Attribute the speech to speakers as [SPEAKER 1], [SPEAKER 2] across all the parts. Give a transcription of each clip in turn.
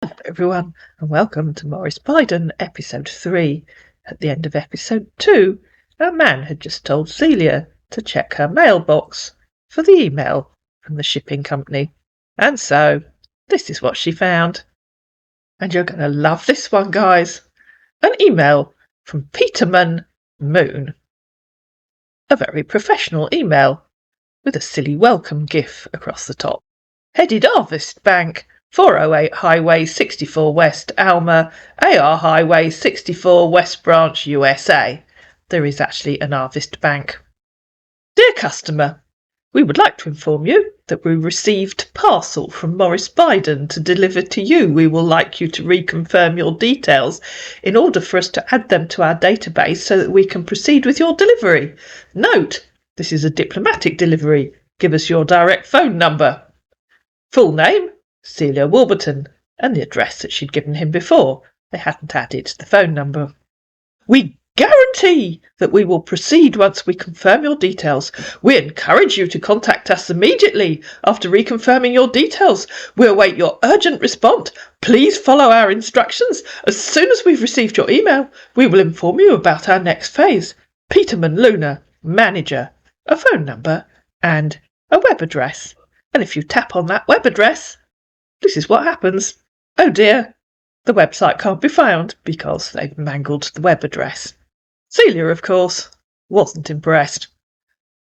[SPEAKER 1] Hello everyone and welcome to Morris Biden episode 3. At the end of episode 2, a man had just told Celia to check her mailbox for the email from the shipping company. And so, this is what she found. And you're going to love this one, guys. An email from Peterman Moon. A very professional email with a silly welcome gif across the top. Headed Arvest Bank, 408 Highway 64 West, Alma, AR Highway 64 West Branch, USA. There is actually an Arvest Bank. Dear customer, we would like to inform you that we received parcel from Morris Biden to deliver to you. We will like you to reconfirm your details in order for us to add them to our database so that we can proceed with your delivery. Note, this is a diplomatic delivery. Give us your direct phone number. Full name, Celia Warburton, and the address that she'd given him before. They hadn't added the phone number. We guarantee that we will proceed once we confirm your details. We encourage you to contact us immediately after reconfirming your details. We await your urgent response. Please follow our instructions. As soon as we've received your email, we will inform you about our next phase. Peterman Luna, manager, a phone number, and a web address. And if you tap on that web address, this is what happens. Oh dear, the website can't be found because they've mangled the web address. Celia, of course, wasn't impressed.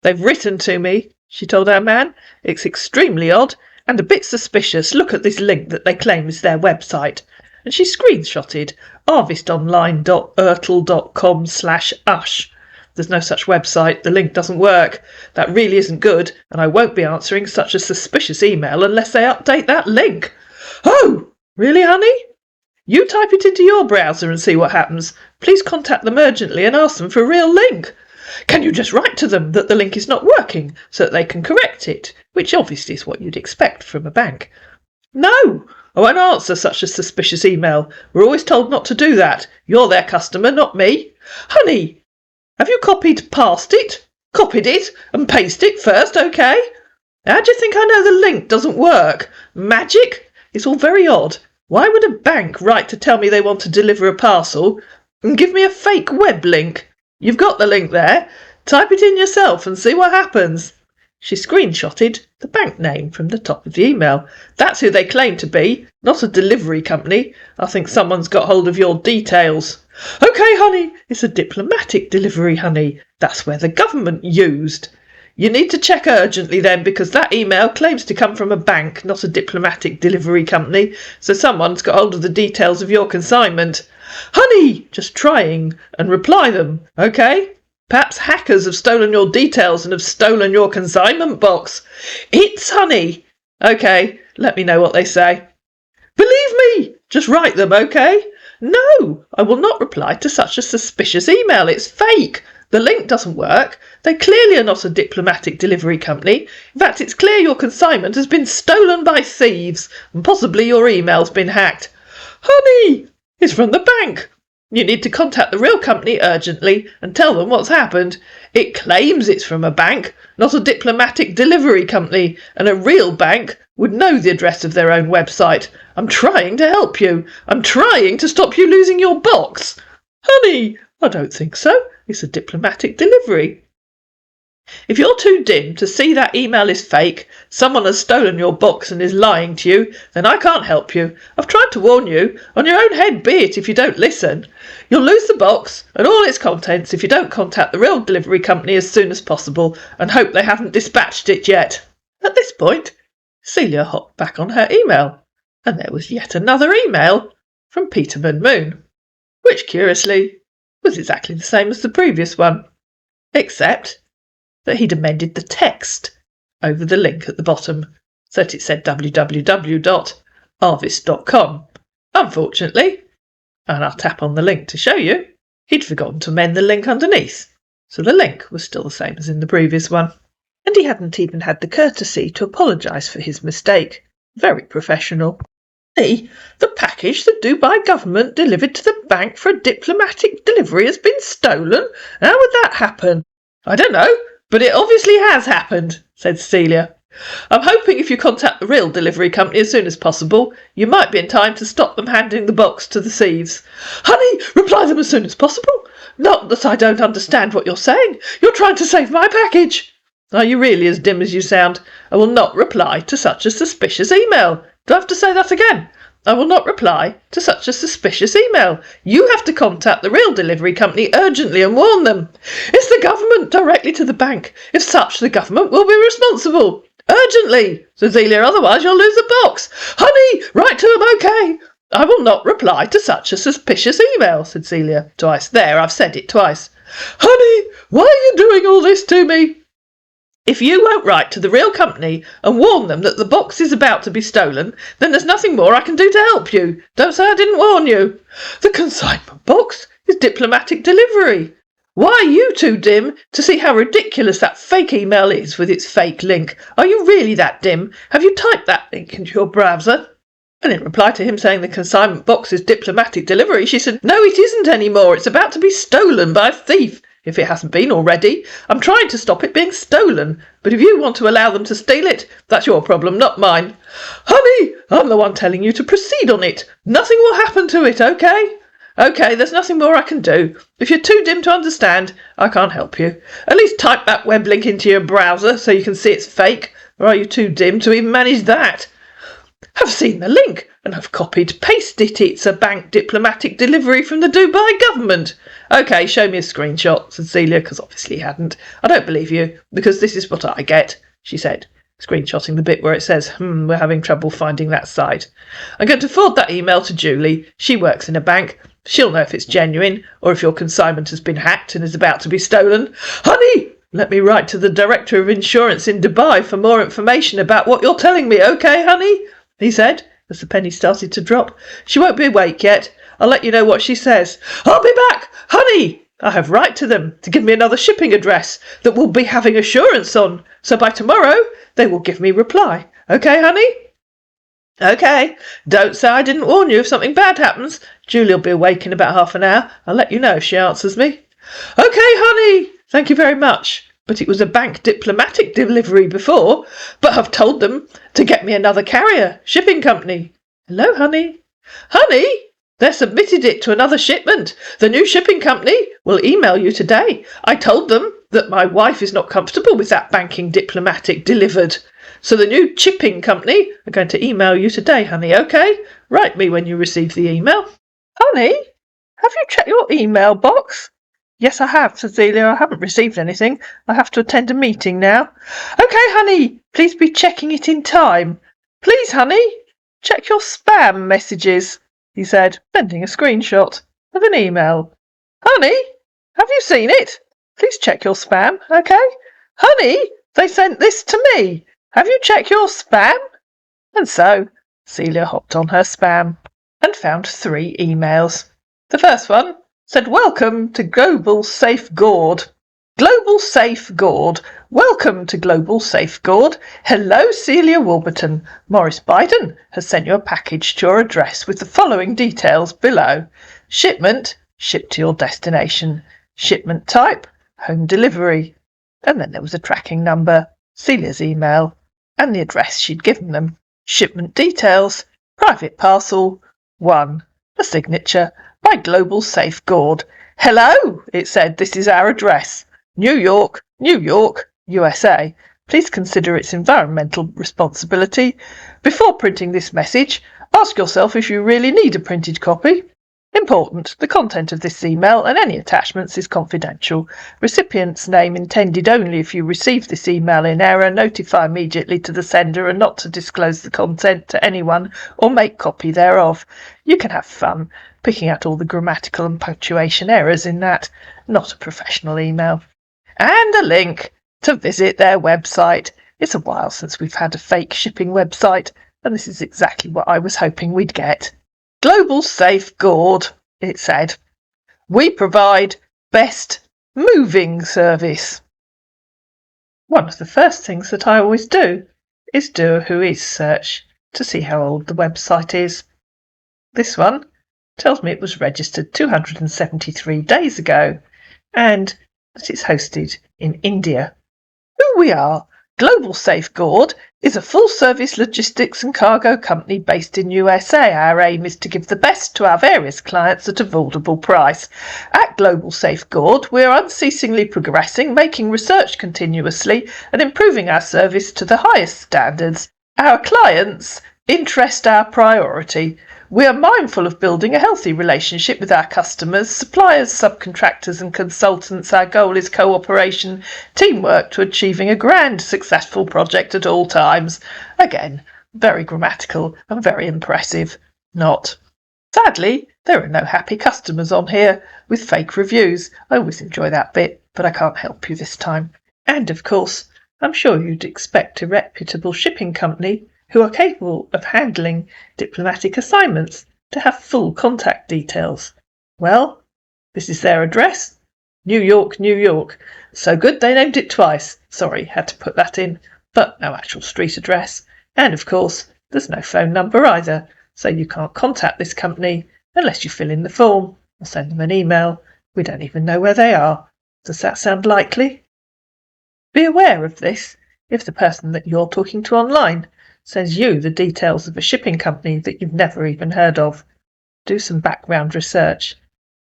[SPEAKER 1] They've written to me, she told our man. It's extremely odd and a bit suspicious. Look at this link that they claim is their website. And she screenshotted arvestonline.ertl.com/ush. There's no such website. The link doesn't work. That really isn't good, and I won't be answering such a suspicious email unless they update that link. Oh, really, honey? You type it into your browser and see what happens. Please contact them urgently and ask them for a real link. Can you just write to them that the link is not working so that they can correct it, which obviously is what you'd expect from a bank? No, I won't answer such a suspicious email. We're always told not to do that. You're their customer, not me. Honey, have you copied it and pasted it first, okay? How do you think I know the link doesn't work? Magic? It's all very odd. Why would a bank write to tell me they want to deliver a parcel and give me a fake web link? You've got the link there. Type it in yourself and see what happens. She screenshotted the bank name from the top of the email. That's who they claim to be, not a delivery company. I think someone's got hold of your details. Okay, honey, it's a diplomatic delivery, honey. That's where the government used. You need to check urgently then, because that email claims to come from a bank, not a diplomatic delivery company, so someone's got hold of the details of your consignment. Honey, just trying and reply them, okay? Perhaps hackers have stolen your details and have stolen your consignment box. It's honey. Okay, let me know what they say. Believe me, just write them, okay? No, I will not reply to such a suspicious email. It's fake. The link doesn't work. They clearly are not a diplomatic delivery company. In fact, it's clear your consignment has been stolen by thieves and possibly your email's been hacked. Honey, it's from the bank. You need to contact the real company urgently and tell them what's happened. It claims it's from a bank, not a diplomatic delivery company, and a real bank would know the address of their own website. I'm trying to help you. I'm trying to stop you losing your box. Honey, I don't think so. It's a diplomatic delivery. If you're too dim to see that email is fake, someone has stolen your box and is lying to you, then I can't help you. I've tried to warn you. On your own head be it if you don't listen. You'll lose the box and all its contents if you don't contact the real delivery company as soon as possible and hope they haven't dispatched it yet. At this point, Celia hopped back on her email, and there was yet another email from Peterman Moon, which, curiously, was exactly the same as the previous one, except that he'd amended the text over the link at the bottom so that it said www.arvest.com. Unfortunately, and I'll tap on the link to show you, he'd forgotten to amend the link underneath, so the link was still the same as in the previous one. And he hadn't even had the courtesy to apologise for his mistake. Very professional. The package the Dubai government delivered to the bank for a diplomatic delivery has been stolen? How would that happen? I don't know, but it obviously has happened, said Cecilia. I'm hoping if you contact the real delivery company as soon as possible, you might be in time to stop them handing the box to the thieves. Honey, reply them as soon as possible. Not that I don't understand what you're saying. You're trying to save my package. Are you really as dim as you sound? I will not reply to such a suspicious email. Do I have to say that again? I will not reply to such a suspicious email. You have to contact the real delivery company urgently and warn them. It's the government, directly to the bank. If such, the government will be responsible. Urgently, Cecilia, otherwise you'll lose the box. Honey, write to them, okay? I will not reply to such a suspicious email, said Celia twice. There, I've said it twice. Honey, why are you doing all this to me? If you won't write to the real company and warn them that the box is about to be stolen, then there's nothing more I can do to help you. Don't say I didn't warn you. The consignment box is diplomatic delivery. Why are you too dim to see how ridiculous that fake email is with its fake link? Are you really that dim? Have you typed that link into your browser? And in reply to him saying the consignment box is diplomatic delivery, she said, No, it isn't anymore. It's about to be stolen by a thief. If it hasn't been already. I'm trying to stop it being stolen. But if you want to allow them to steal it, that's your problem, not mine. Honey, I'm the one telling you to proceed on it. Nothing will happen to it, okay? Okay, there's nothing more I can do. If you're too dim to understand, I can't help you. At least type that web link into your browser so you can see it's fake. Or are you too dim to even manage that? I've seen the link, and I've pasted it. It's a bank diplomatic delivery from the Dubai government. OK, show me a screenshot, said Celia, because obviously he hadn't. I don't believe you, because this is what I get, she said, screenshotting the bit where it says, we're having trouble finding that site. I'm going to forward that email to Julie. She works in a bank. She'll know if it's genuine, or if your consignment has been hacked and is about to be stolen. Honey, let me write to the Director of Insurance in Dubai for more information about what you're telling me, OK, honey? He said, as the penny started to drop. She won't be awake yet. I'll let you know what she says. I'll be back, honey. I have write to them to give me another shipping address that will be having assurance on. So by tomorrow, they will give me reply. OK, honey? OK. Don't say I didn't warn you if something bad happens. Julie'll be awake in about half an hour. I'll let you know if she answers me. OK, honey. Thank you very much. But it was a bank diplomatic delivery before. But I've told them to get me another carrier, shipping company. Hello, honey. Honey, they submitted it to another shipment. The new shipping company will email you today. I told them that my wife is not comfortable with that banking diplomatic delivered. So the new shipping company are going to email you today, honey, OK? Write me when you receive the email. Honey, have you checked your email box? Yes, I have, Cecilia. I haven't received anything. I have to attend a meeting now. OK, honey, please be checking it in time. Please, honey, check your spam messages, he said, sending a screenshot of an email. Honey, have you seen it? Please check your spam, OK? Honey, they sent this to me. Have you checked your spam? And so Celia hopped on her spam and found 3 emails. The first one said, Welcome to Global Safeguard. Global Safeguard. Welcome to Global Safeguard. Hello, Celia Warburton. Maurice Biden has sent you a package to your address with the following details below. Shipment, shipped to your destination. Shipment type, home delivery. And then there was a tracking number, Celia's email, and the address she'd given them. Shipment details, private parcel, 1. A signature by Global Safeguard. Hello, it said, this is our address. New York, USA. Please consider its environmental responsibility. Before printing this message, ask yourself if you really need a printed copy. Important, the content of this email and any attachments is confidential. Recipient's name intended only if you receive this email in error. Notify immediately to the sender and not to disclose the content to anyone or make copy thereof. You can have fun picking out all the grammatical and punctuation errors in that. Not a professional email. And a link to visit their website. It's a while since we've had a fake shipping website, and this is exactly what I was hoping we'd get. Global Safeguard, it said. We provide best moving service. One of the first things that I always do is do a Whois search to see how old the website is. This one tells me it was registered 273 days ago and that it's hosted in India. Who we are Global Safeguard is a full-service logistics and cargo company based in USA. Our aim is to give the best to our various clients at a affordable price. At Global Safeguard, we are unceasingly progressing, making research continuously, and improving our service to the highest standards. Our clients' interest our priority. We are mindful of building a healthy relationship with our customers, suppliers, subcontractors and consultants. Our goal is cooperation, teamwork to achieving a grand, successful project at all times. Again, very grammatical and very impressive. Not. Sadly, there are no happy customers on here with fake reviews. I always enjoy that bit, but I can't help you this time. And of course, I'm sure you'd expect a reputable shipping company who are capable of handling diplomatic assignments to have full contact details. Well, this is their address. New York, New York. So good they named it twice. Sorry, had to put that in. But no actual street address. And of course, there's no phone number either. So you can't contact this company unless you fill in the form or send them an email. We don't even know where they are. Does that sound likely? Be aware of this if the person that you're talking to online sends you the details of a shipping company that you've never even heard of. Do some background research.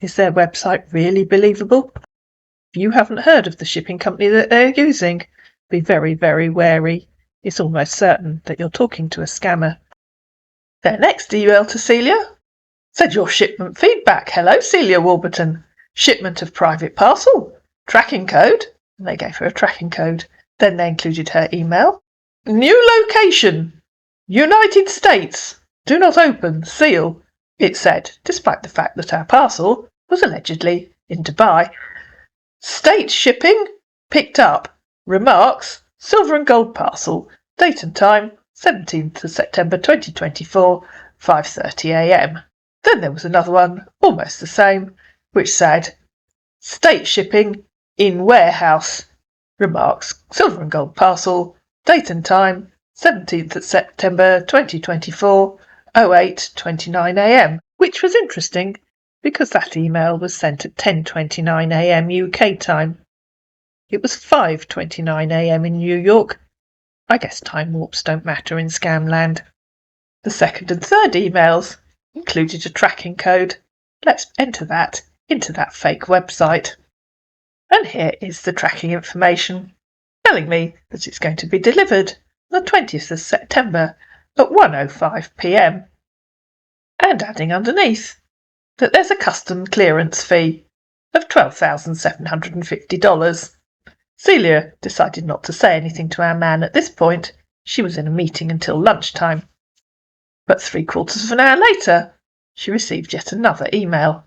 [SPEAKER 1] Is their website really believable? If you haven't heard of the shipping company that they're using, be very, very wary. It's almost certain that you're talking to a scammer. Their next email to Celia said your shipment feedback. Hello, Celia Warburton. Shipment of private parcel. Tracking code. And they gave her a tracking code. Then they included her email. New location. United States. Do not open. Seal. It said, despite the fact that our parcel was allegedly in Dubai. State shipping. Picked up. Remarks. Silver and gold parcel. Date and time. 17th of September 2024, 5:30 a.m. Then there was another one, almost the same, which said, State shipping in warehouse. Remarks. Silver and gold parcel. Date and time, 17th of September 2024, 08:29 a.m. Which was interesting because that email was sent at 10:29 a.m. UK time. It was 5:29 a.m. in New York. I guess time warps don't matter in Scamland. The second and third emails included a tracking code. Let's enter that into that fake website. And here is the tracking information, telling me that it's going to be delivered on the 20th of September at 1:05 p.m. and adding underneath that there's a custom clearance fee of $12,750. Celia decided not to say anything to our man at this point. She was in a meeting until lunchtime. But 3/4 of an hour later, she received yet another email.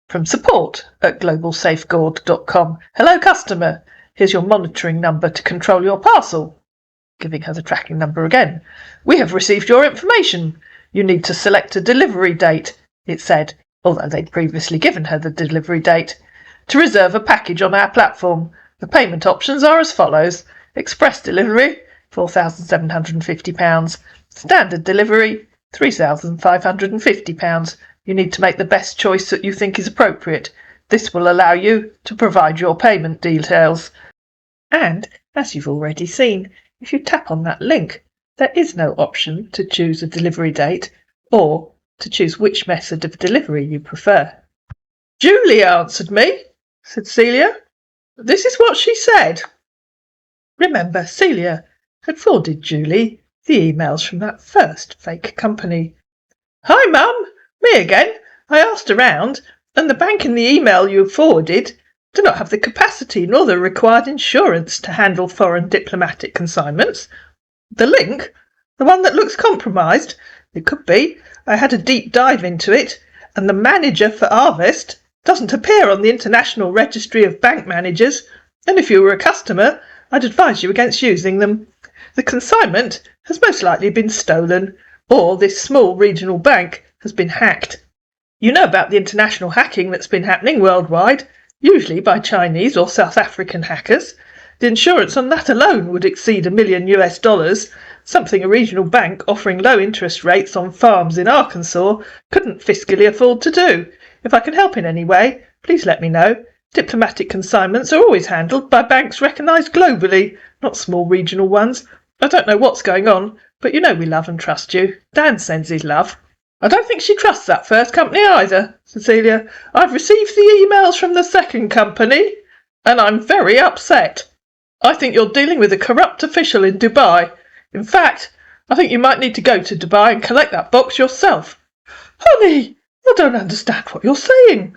[SPEAKER 1] From support@globalsafeguard.com. Hello, customer. Here's your monitoring number to control your parcel. Giving her the tracking number again. We have received your information. You need to select a delivery date, it said, although they'd previously given her the delivery date, to reserve a package on our platform. The payment options are as follows. Express delivery, £4,750. Standard delivery, £3,550. You need to make the best choice that you think is appropriate. This will allow you to provide your payment details. And, as you've already seen, if you tap on that link, there is no option to choose a delivery date or to choose which method of delivery you prefer. Julie answered me, said Celia. This is what she said. Remember, Celia had forwarded Julie the emails from that first fake company. Hi, Mum. Me again. I asked around, and the bank in the email you have forwarded do not have the capacity nor the required insurance to handle foreign diplomatic consignments. The link? The one that looks compromised? It could be. I had a deep dive into it, and the manager for Arvest doesn't appear on the International Registry of Bank Managers, and if you were a customer, I'd advise you against using them. The consignment has most likely been stolen, or this small regional bank has been hacked. You know about the international hacking that's been happening worldwide, usually by Chinese or South African hackers. The insurance on that alone would exceed $1 million, something a regional bank offering low interest rates on farms in Arkansas couldn't fiscally afford to do. If I can help in any way, please let me know. Diplomatic consignments are always handled by banks recognised globally. not small regional ones. I don't know what's going on, but you know we love and trust you. Dan sends his love. I don't think she trusts that first company either, Cecilia. I've received the emails from the second company, and I'm very upset. I think you're dealing with a corrupt official in Dubai. In fact, I think you might need to go to Dubai and collect that box yourself. Honey, I don't understand what you're saying.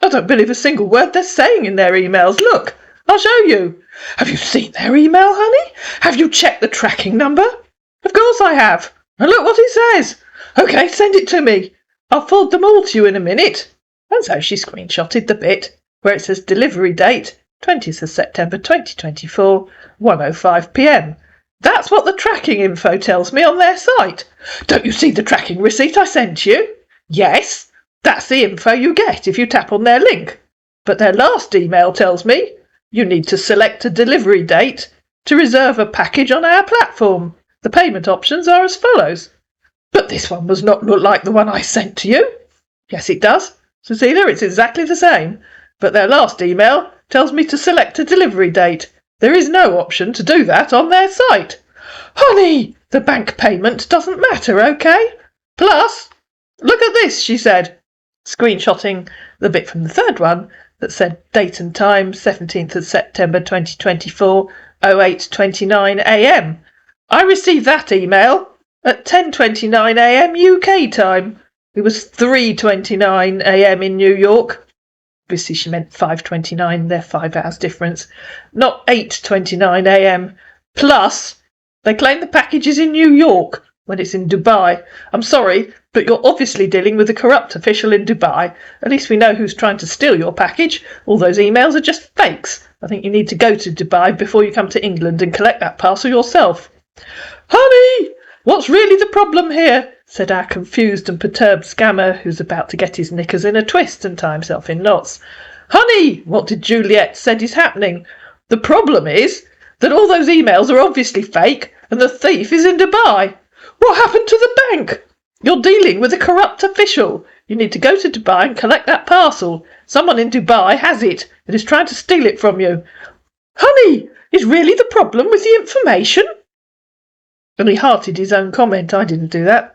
[SPEAKER 1] I don't believe a single word they're saying in their emails. Look, I'll show you. Have you seen their email, honey? Have you checked the tracking number? Of course I have. And look what it says. OK, send it to me. I'll forward them all to you in a minute. And so she screenshotted the bit where it says delivery date 20th of September 2024, 1:05 p.m. That's what the tracking info tells me on their site. Don't you see the tracking receipt I sent you? Yes, that's the info you get if you tap on their link. But their last email tells me you need to select a delivery date to reserve a package on our platform. The payment options are as follows. But this one does not look like the one I sent to you. Yes, it does. Cecilia, it's exactly the same. But their last email tells me to select a delivery date. There is no option to do that on their site. Honey, the bank payment doesn't matter, OK? Plus, look at this, she said, screenshotting the bit from the third one that said date and time 17th of September 2024, 08:29 a.m. I received that email at 10:29 a.m. UK time. It was 3:29 a.m. in New York. Obviously she meant 5:29, they're 5 hours difference, not 8:29 a.m. Plus, they claim the package is in New York when it's in Dubai. I'm sorry, but you're obviously dealing with a corrupt official in Dubai. At least we know who's trying to steal your package. All those emails are just fakes. I think you need to go to Dubai before you come to England and collect that parcel yourself. Honey, what's really the problem here? Said our confused and perturbed scammer, who's about to get his knickers in a twist and tie himself in knots. Honey, what did Juliet said is happening? The problem is that all those emails are obviously fake and the thief is in Dubai. What happened to the bank? You're dealing with a corrupt official. You need to go to Dubai and collect that parcel. Someone in Dubai has it and is trying to steal it from you. Honey, is really the problem with the information? And he hearted his own comment. I didn't do that.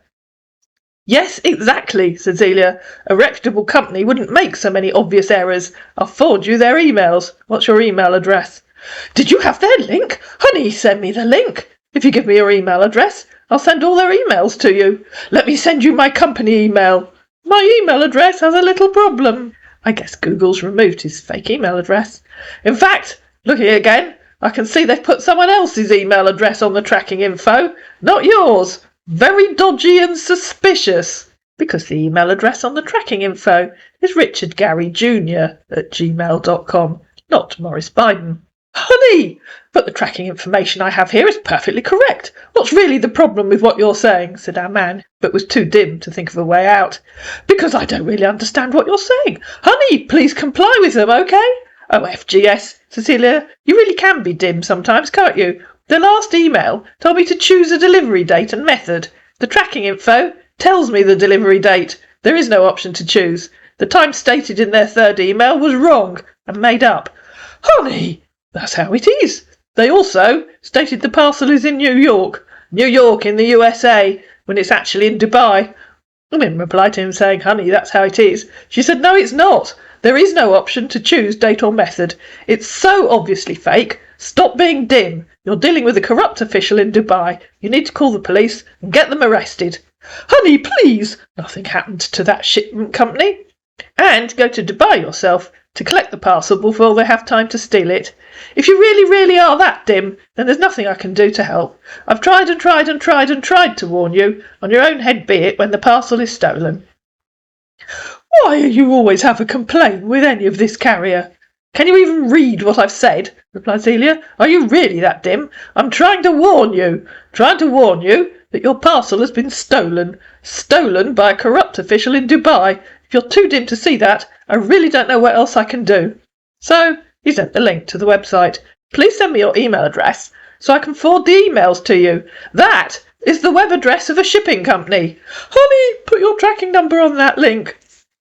[SPEAKER 1] Yes, exactly, Cecilia. A reputable company wouldn't make so many obvious errors. I'll forward you their emails. What's your email address? Did you have their link? Honey, send me the link. If you give me your email address, I'll send all their emails to you. Let me send you my company email. My email address has a little problem. I guess Google's removed his fake email address. In fact, looking again, I can see they've put someone else's email address on the tracking info, not yours. Very dodgy and suspicious. Because the email address on the tracking info is richardgarryjr@gmail.com, not Morris Biden. Honey, but the tracking information I have here is perfectly correct. What's really the problem with what you're saying? Said our man, but was too dim to think of a way out. Because I don't really understand what you're saying. Honey, please comply with them, OK? Oh, FGS, Cecilia, you really can be dim sometimes, can't you? The last email told me to choose a delivery date and method. The tracking info tells me the delivery date. There is no option to choose. The time stated in their third email was wrong and made up. Honey, that's how it is. They also stated the parcel is in New York. New York in the USA, when it's actually in Dubai. And in reply to him saying, honey, that's how it is, she said, no, it's not. There is no option to choose date or method. It's so obviously fake. Stop being dim. You're dealing with a corrupt official in Dubai. You need to call the police and get them arrested. Honey, please. Nothing happened to that shipment company. And go to Dubai yourself to collect the parcel before they have time to steal it. If you really, really are that dim, then there's nothing I can do to help. I've tried and tried and tried and tried to warn you. On your own head be it when the parcel is stolen. Why do you always have a complaint with any of this carrier? Can you even read what I've said? Replied Celia. Are you really that dim? I'm trying to warn you. Trying to warn you that your parcel has been stolen. Stolen by a corrupt official in Dubai. If you're too dim to see that, I really don't know what else I can do. So he sent the link to the website. Please send me your email address so I can forward the emails to you. That is the web address of a shipping company. Honey, put your tracking number on that link.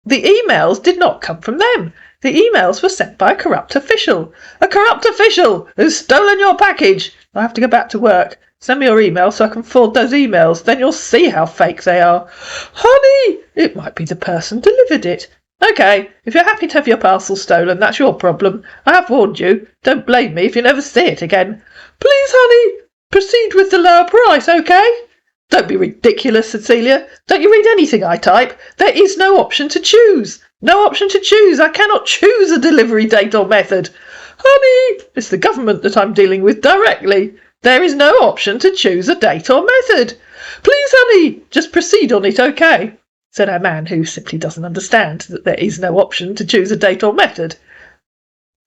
[SPEAKER 1] The emails did not come from them. The emails were sent by a corrupt official. A corrupt official who's stolen your package. I have to go back to work. Send me your email so I can forward those emails. Then you'll see how fake they are. Honey, it might be the person delivered it. OK, if you're happy to have your parcel stolen, that's your problem. I have warned you. Don't blame me if you never see it again. Please, honey, proceed with the lower price, OK? Don't be ridiculous, Cecilia. Don't you read anything I type? There is no option to choose. No option to choose. I cannot choose a delivery date or method. Honey, it's the government that I'm dealing with directly. There is no option to choose a date or method. Please, honey, just proceed on it, OK? Said our man, who simply doesn't understand that there is no option to choose a date or method.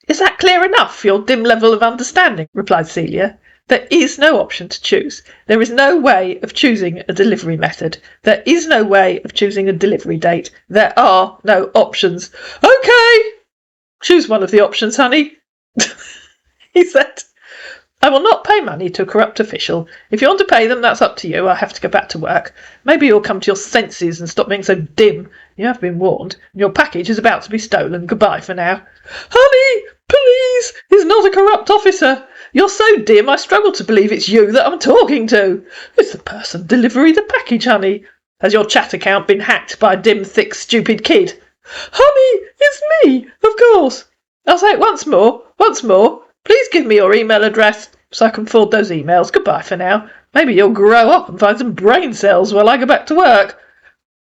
[SPEAKER 1] Is that clear enough for your dim level of understanding? Replied Celia. There is no option to choose. There is no way of choosing a delivery method. There is no way of choosing a delivery date. There are no options. OK! Choose one of the options, honey, he said. I will not pay money to a corrupt official. If you want to pay them, that's up to you. I have to go back to work. Maybe you'll come to your senses and stop being so dim. You have been warned. Your package is about to be stolen. Goodbye for now. Honey, please, he's not a corrupt officer. You're so dim I struggle to believe it's you that I'm talking to. It's the person delivering the package, honey. Has your chat account been hacked by a dim, thick, stupid kid? Honey, it's me, of course. I'll say it once more. Please give me your email address so I can forward those emails. Goodbye for now. Maybe you'll grow up and find some brain cells while I go back to work.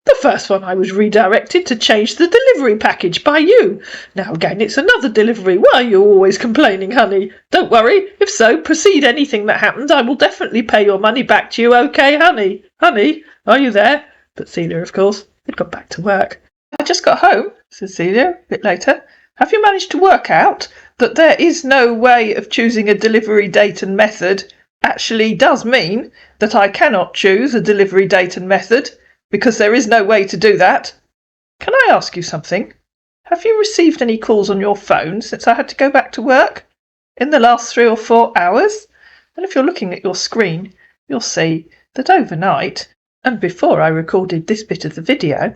[SPEAKER 1] The first one I was redirected to change the delivery package by you. Now again it's another delivery. Why are you always complaining, honey? Don't worry. If so, proceed anything that happens. I will definitely pay your money back to you, OK, honey? Honey, are you there? But Celia, of course, had gone back to work. I just got home, said Celia a bit later. Have you managed to work out that there is no way of choosing a delivery date and method actually does mean that I cannot choose a delivery date and method because there is no way to do that? Can I ask you something? Have you received any calls on your phone since I had to go back to work in the last 3 or 4 hours? And if you're looking at your screen, you'll see that overnight, and before I recorded this bit of the video,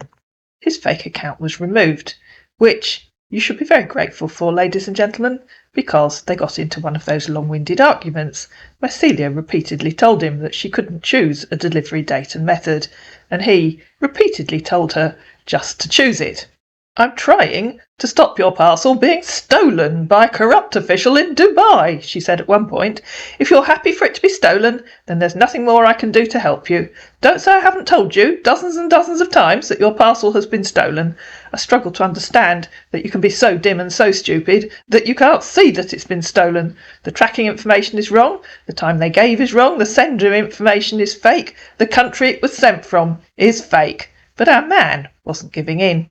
[SPEAKER 1] his fake account was removed, which you should be very grateful for, ladies and gentlemen, because they got into one of those long-winded arguments where Celia repeatedly told him that she couldn't choose a delivery date and method, and he repeatedly told her just to choose it. I'm trying to stop your parcel being stolen by a corrupt official in Dubai, she said at one point. If you're happy for it to be stolen, then there's nothing more I can do to help you. Don't say I haven't told you dozens and dozens of times that your parcel has been stolen. I struggle to understand that you can be so dim and so stupid that you can't see that it's been stolen. The tracking information is wrong, the time they gave is wrong, the sender information is fake, the country it was sent from is fake. But our man wasn't giving in.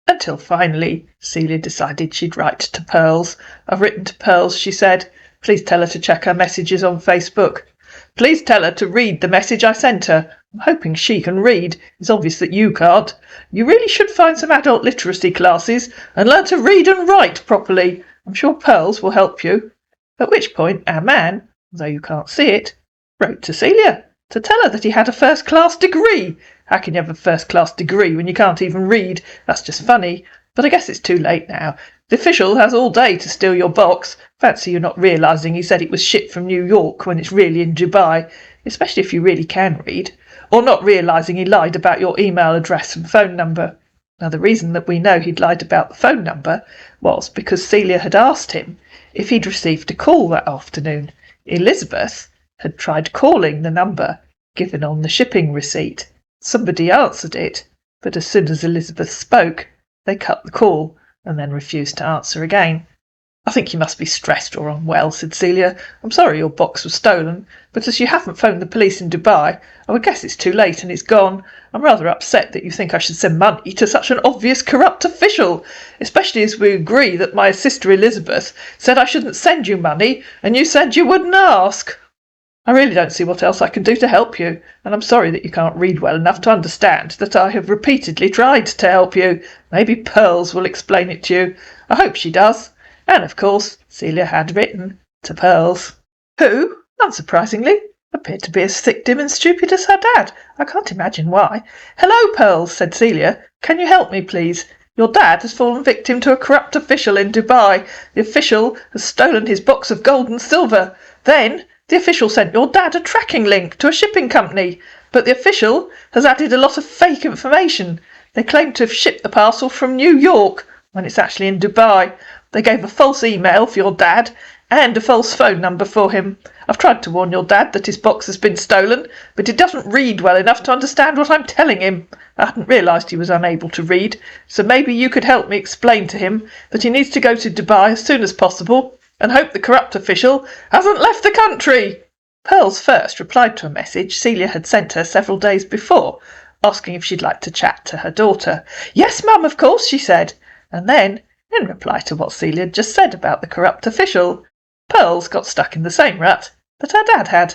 [SPEAKER 1] Until finally, Celia decided she'd write to Pearls. I've written to Pearls, she said. Please tell her to check her messages on Facebook. Please tell her to read the message I sent her. I'm hoping she can read. It's obvious that you can't. You really should find some adult literacy classes and learn to read and write properly. I'm sure Pearls will help you. At which point our man, though you can't see it, wrote to Celia to tell her that he had a first-class degree. How can you have a first-class degree when you can't even read? That's just funny. But I guess it's too late now. The official has all day to steal your box. Fancy you not realising he said it was shipped from New York when it's really in Dubai, especially if you really can read. Or not realising he lied about your email address and phone number. Now the reason that we know he'd lied about the phone number was because Celia had asked him if he'd received a call that afternoon. Elizabeth had tried calling the number given on the shipping receipt. Somebody answered it, but as soon as Elizabeth spoke, they cut the call and then refused to answer again. I think you must be stressed or unwell, said Celia. I'm sorry your box was stolen, but as you haven't phoned the police in Dubai, I would guess it's too late and it's gone. I'm rather upset that you think I should send money to such an obvious corrupt official, especially as we agree that my sister Elizabeth said I shouldn't send you money and you said you wouldn't ask. I really don't see what else I can do to help you, and I'm sorry that you can't read well enough to understand that I have repeatedly tried to help you. Maybe Pearls will explain it to you. I hope she does. And, of course, Celia had written to Pearls, who, unsurprisingly, appeared to be as thick, dim and stupid as her dad. I can't imagine why. Hello, Pearls, said Celia. Can you help me, please? Your dad has fallen victim to a corrupt official in Dubai. The official has stolen his box of gold and silver. Then the official sent your dad a tracking link to a shipping company, but the official has added a lot of fake information. They claim to have shipped the parcel from New York when it's actually in Dubai. They gave a false email for your dad and a false phone number for him. I've tried to warn your dad that his box has been stolen, but he doesn't read well enough to understand what I'm telling him. I hadn't realised he was unable to read, so maybe you could help me explain to him that he needs to go to Dubai as soon as possible and hope the corrupt official hasn't left the country. Pearl's first replied to a message Celia had sent her several days before, asking if she'd like to chat to her daughter. Yes, Mum, of course, she said. And then, in reply to what Celia had just said about the corrupt official, Pearls got stuck in the same rut that her dad had.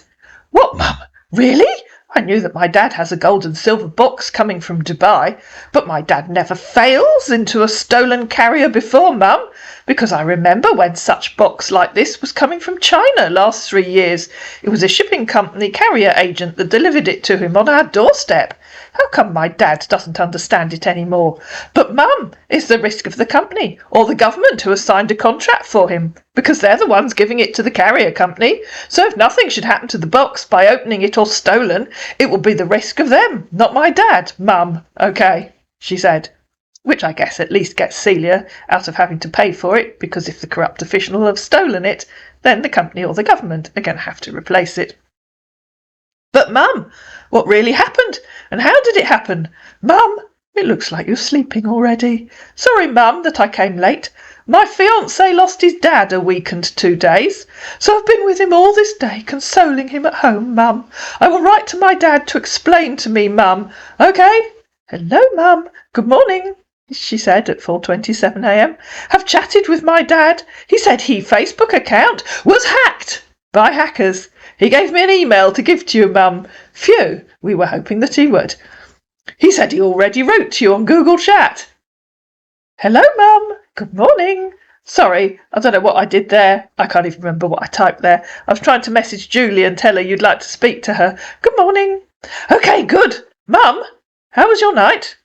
[SPEAKER 1] What, Mum? Really? I knew that my dad has a gold and silver box coming from Dubai, but my dad never fails into a stolen carrier before, Mum, because I remember when such box like this was coming from China last 3 years. It was a shipping company carrier agent that delivered it to him on our doorstep. How come my dad doesn't understand it anymore? But, Mum, it's the risk of the company or the government who has signed a contract for him, because they're the ones giving it to the carrier company. So if nothing should happen to the box by opening it or stolen, it will be the risk of them, not my dad, Mum. OK, she said, which I guess at least gets Celia out of having to pay for it, because if the corrupt official will have stolen it, then the company or the government are going to have to replace it. But, Mum, what really happened? And how did it happen? Mum, it looks like you're sleeping already. Sorry, Mum, that I came late. My fiancé lost his dad a week and 2 days, so I've been with him all this day, consoling him at home, Mum. I will write to my dad to explain to me, Mum. OK? Hello, Mum. Good morning, she said at 4:27 a.m. Have chatted with my dad. He said his Facebook account was hacked by hackers. He gave me an email to give to you, Mum. Phew, we were hoping that he would. He said he already wrote to you on Google Chat. Hello, Mum. Good morning. Sorry, I don't know what I did there. I can't even remember what I typed there. I was trying to message Julie and tell her you'd like to speak to her. Good morning. OK, good. Mum, how was your night?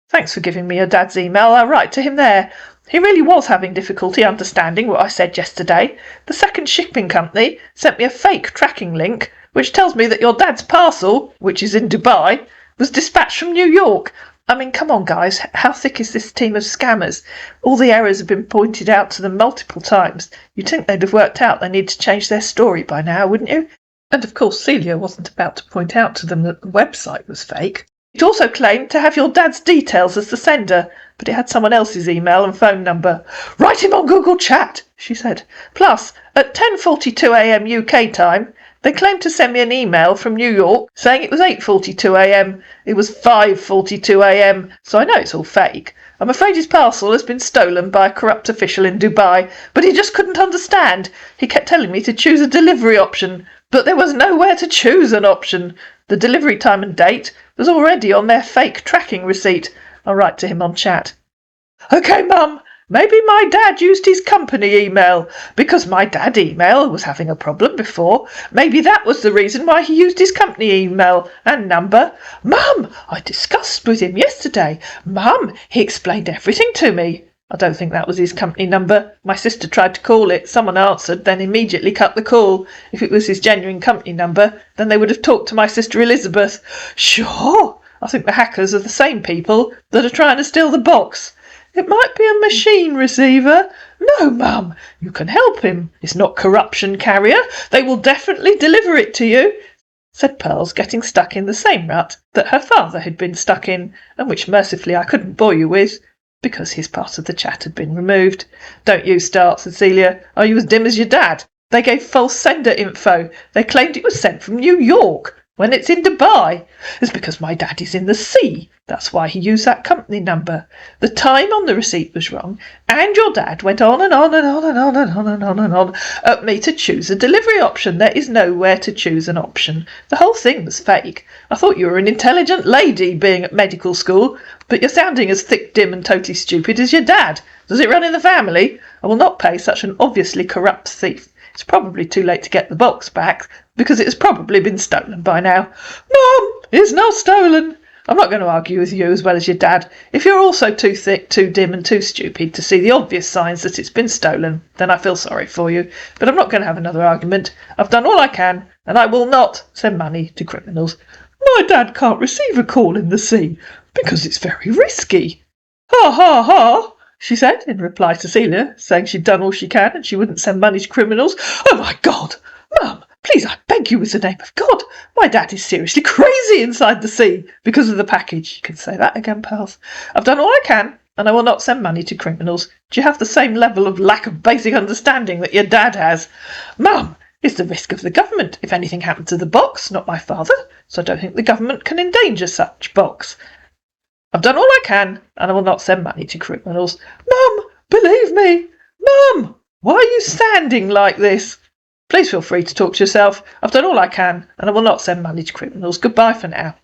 [SPEAKER 1] Thanks for giving me your dad's email. I'll write to him there. He really was having difficulty understanding what I said yesterday. The second shipping company sent me a fake tracking link, which tells me that your dad's parcel, which is in Dubai, was dispatched from New York. I mean, come on, guys, how thick is this team of scammers? All the errors have been pointed out to them multiple times. You'd think they'd have worked out they need to change their story by now, wouldn't you? And of course Celia wasn't about to point out to them that the website was fake. It also claimed to have your dad's details as the sender, but it had someone else's email and phone number. Write him on Google Chat, she said. Plus, at 10:42 a.m. UK time, they claimed to send me an email from New York saying it was 8:42 a.m. It was 5:42 a.m, so I know it's all fake. I'm afraid his parcel has been stolen by a corrupt official in Dubai, but he just couldn't understand. He kept telling me to choose a delivery option, but there was nowhere to choose an option. The delivery time and date was already on their fake tracking receipt. I'll write to him on chat. OK, Mum, maybe my dad used his company email, because my dad email was having a problem before. Maybe that was the reason why he used his company email and number. Mum, I discussed with him yesterday. Mum, he explained everything to me. I don't think that was his company number. My sister tried to call it. Someone answered, then immediately cut the call. If it was his genuine company number, then they would have talked to my sister Elizabeth. Sure, I think the hackers are the same people that are trying to steal the box. It might be a machine receiver. No, Mum, you can help him. It's not corruption carrier. They will definitely deliver it to you, said Pearls, getting stuck in the same rut that her father had been stuck in, and which mercifully I couldn't bore you with, because his part of the chat had been removed. Don't you start, Cecilia. Are you as dim as your dad? They gave false sender info. They claimed it was sent from New York when it's in Dubai. It's because my dad is in the sea. That's why he used that company number. The time on the receipt was wrong, and your dad went on and on and on and on and on and on and on at me to choose a delivery option. There is nowhere to choose an option. The whole thing was fake. I thought you were an intelligent lady being at medical school, but you're sounding as thick, dim and totally stupid as your dad. Does it run in the family? I will not pay such an obviously corrupt thief. It's probably too late to get the box back, because it has probably been stolen by now. Mum, it's not stolen. I'm not going to argue with you as well as your dad. If you're also too thick, too dim and too stupid to see the obvious signs that it's been stolen, then I feel sorry for you. But I'm not going to have another argument. I've done all I can, and I will not send money to criminals. My dad can't receive a call in the sea because it's very risky. Ha ha ha, she said in reply to Cecilia, saying she'd done all she can and she wouldn't send money to criminals. Oh my God! Mum, please, I beg you, in the name of God. My dad is seriously crazy inside the sea because of the package. You can say that again, pals. I've done all I can, and I will not send money to criminals. Do you have the same level of lack of basic understanding that your dad has? Mum, it's the risk of the government if anything happened to the box, not my father, so I don't think the government can endanger such box. I've done all I can, and I will not send money to criminals. Mum, believe me. Mum, why are you standing like this? Please feel free to talk to yourself. I've done all I can, and I will not send money to criminals. Goodbye for now.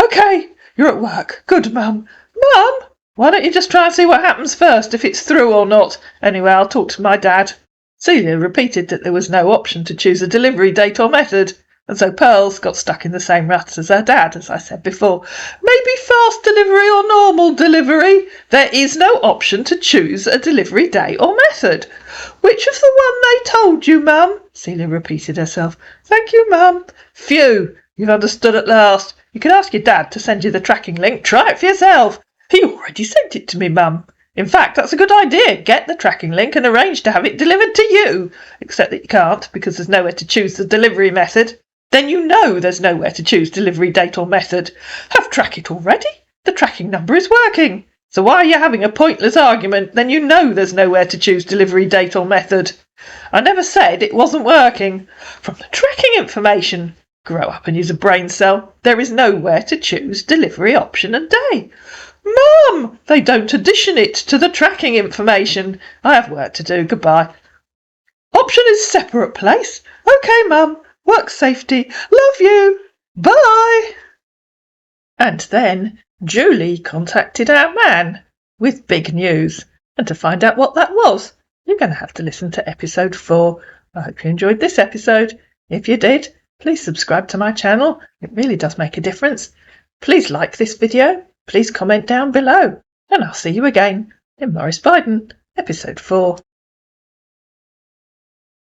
[SPEAKER 1] OK, you're at work. Good, Mum. Mum, why don't you just try and see what happens first, if it's through or not? Anyway, I'll talk to my dad. Celia repeated that there was no option to choose a delivery date or method, and so Pearls got stuck in the same rut as her dad, as I said before. Maybe fast delivery or normal delivery. There is no option to choose a delivery day or method. Which of the one they told you, Mum? Celia repeated herself. Thank you, Mum. Phew, you've understood at last. You can ask your dad to send you the tracking link. Try it for yourself. He already sent it to me, Mum. In fact, that's a good idea. Get the tracking link and arrange to have it delivered to you. Except that you can't, because there's nowhere to choose the delivery method. Then you know there's nowhere to choose delivery date or method. Have track it already. The tracking number is working. So why are you having a pointless argument? Then you know there's nowhere to choose delivery date or method. I never said it wasn't working. From the tracking information. Grow up and use a brain cell. There is nowhere to choose delivery option and day. Mum, they don't addition it to the tracking information. I have work to do. Goodbye. Option is separate place. OK, Mum. Work safety. Love you. Bye. And then Julie contacted our man with big news. And to find out what that was, you're going to have to listen to episode 4. I hope you enjoyed this episode. If you did, please subscribe to my channel. It really does make a difference. Please like this video. Please comment down below. And I'll see you again in Morris Biden, episode 4.